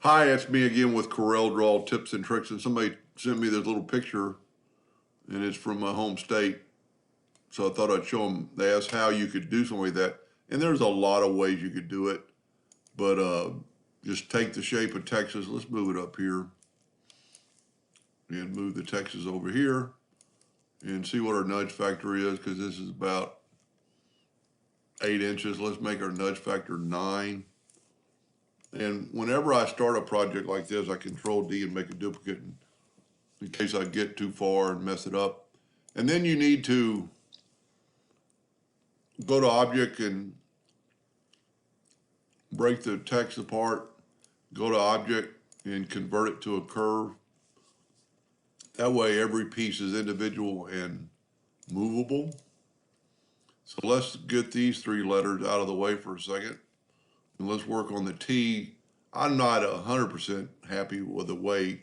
Hi, it's me again with Corel Draw Tips and Tricks, and somebody sent me this little picture, and it's from my home state. So I thought I'd show them. They asked how you could do something like that, and there's a lot of ways you could do it, but just take the shape of Texas. Let's move it up here, and move the Texas over here, and see what our nudge factor is, because this is about 8 inches. Let's make our nudge factor 9. And whenever I start a project like this, I Control D and make a duplicate in case I get too far and mess it up. And then you need to go to Object and break the text apart, go to Object and convert it to a curve. That way every piece is individual and movable. So let's get these 3 letters out of the way for a second. And let's work on the T. I'm not 100% happy with the way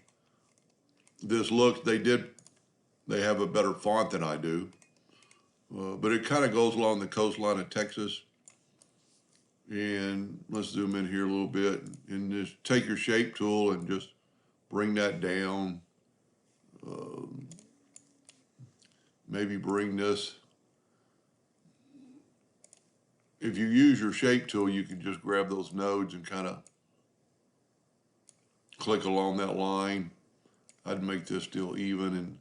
this looks. They have a better font than I do. But it kind of goes along the coastline of Texas. And let's zoom in here a little bit and just take your shape tool and just bring that down. Maybe bring this. If you use your shape tool, you can just grab those nodes and kind of click along that line. I'd make this still even and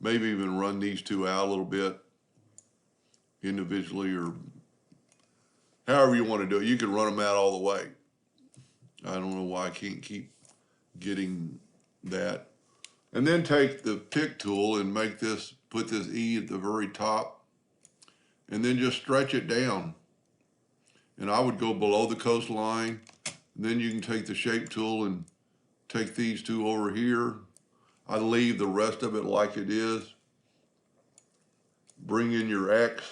maybe even run these 2 out a little bit individually, or however you want to do it. You can run them out all the way. I don't know why I can't keep getting that. And then take the pick tool and make this, put this E at the very top, and then just stretch it down. And I would go below the coastline. And then you can take the shape tool and take these 2 over here. I leave the rest of it like it is. Bring in your X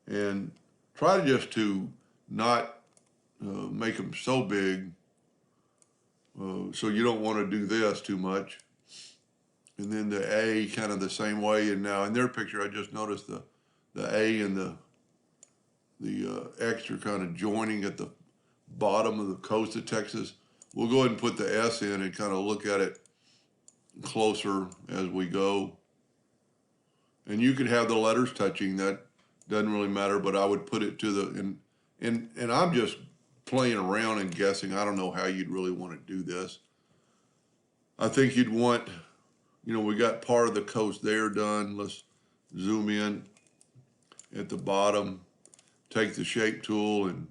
and try just to not make them so big. So you don't want to do this too much. And then the A kind of the same way. And now in their picture, I just noticed the A and the X are kind of joining at the bottom of the coast of Texas. We'll go ahead and put the S in and kind of look at it closer as we go. And you could have the letters touching. That doesn't really matter, but I would put it to the, and I'm just playing around and guessing. I don't know how you'd really want to do this. I think you'd want, we got part of the coast there done. Let's zoom in at the bottom, take the shape tool and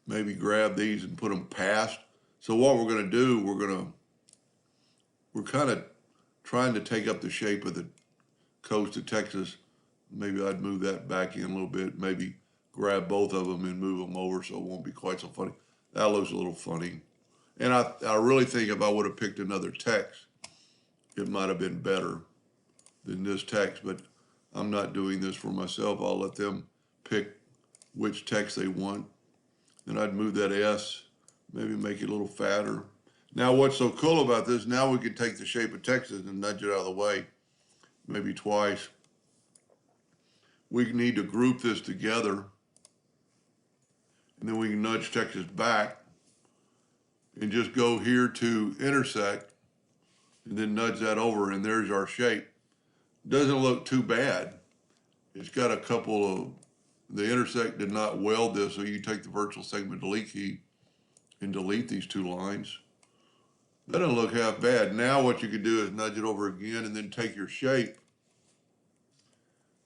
maybe grab these and put them past. So what we're going to do, we're kind of trying to take up the shape of the coast of Texas. Maybe I'd move that back in a little bit, maybe grab both of them and move them over so it won't be quite so funny. That looks a little funny. And I really think if I would have picked another text, it might have been better than this text, but I'm not doing this for myself. I'll let them pick which text they want. Then I'd move that S, maybe make it a little fatter. Now what's so cool about this, now we can take the shape of Texas and nudge it out of the way, maybe twice. We need to group this together, and then we can nudge Texas back and just go here to Intersect and then nudge that over, and there's our shape. Doesn't look too bad. It's got a couple of, the Intersect did not weld this, so you take the virtual segment delete key and delete these 2 lines. That doesn't look half bad. Now what you can do is nudge it over again and then take your shape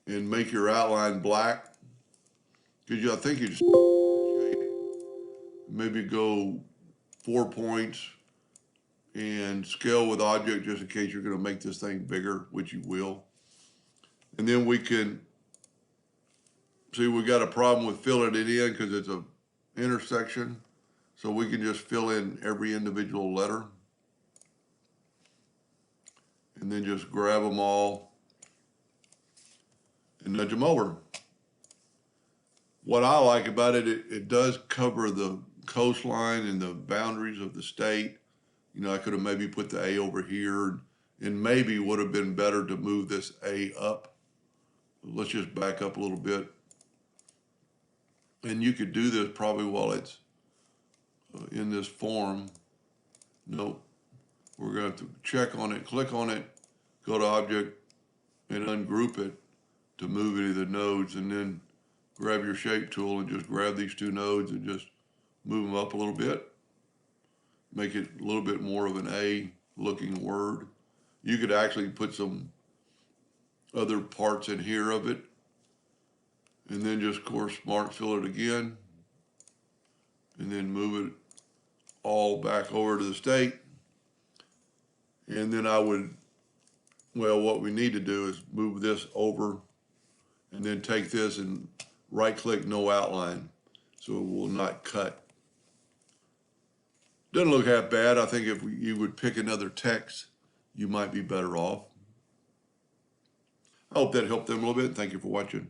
and make your outline black. Because I think you just maybe go 4 points and scale with object just in case you're going to make this thing bigger, which you will. And then we can see we got a problem with filling it in because it's an intersection. So we can just fill in every individual letter and then just grab them all and nudge them over. What I like about it, it does cover the coastline and the boundaries of the state. I could have maybe put the A over here, and maybe would have been better to move this A up. Let's just back up a little bit. And you could do this probably while it's in this form. Nope. We're going to check on it, click on it, go to Object, and ungroup it to move any of the nodes, and then grab your shape tool and just grab these two nodes and just move them up a little bit. Make it a little bit more of an A looking word. You could actually put some other parts in here of it, and then just, of course, smart fill it again, and then move it all back over to the state. And then what we need to do is move this over and then take this and right click no outline so it will not cut. Doesn't look that bad. I think if you would pick another text, you might be better off. I hope that helped them a little bit. Thank you for watching.